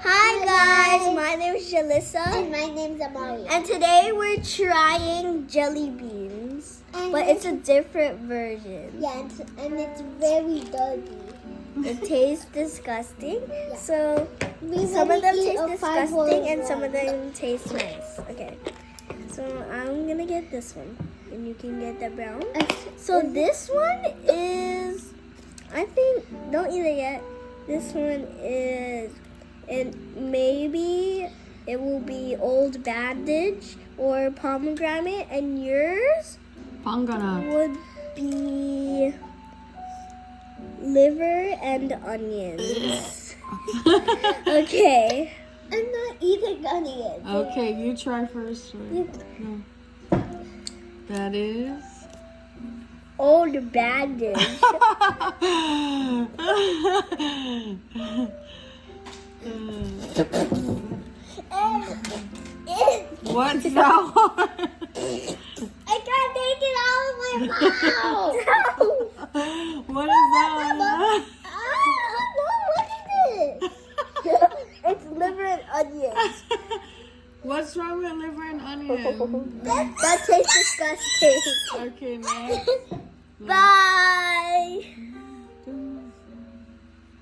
Hi guys, my name is Jalissa. And my name's Amaria. And today we're trying jelly beans. But it's a different version. Yeah, and it's very dirty. It tastes disgusting. Yeah. So some of them taste disgusting and some of them taste nice. Okay. So I'm gonna get this one. And you can get the brown. So this one is, I think, don't eat it yet. This one is, and maybe it will be old bandage or pomegranate, and yours would be liver and onions. Okay. I'm not eating onions. Okay, you try first. No. That is Old bandage. What's that one? I can't take it out of my mouth. What is that one? What is it? It's liver and onions. What's wrong with liver and onion? That tastes disgusting. Okay, next. Bye.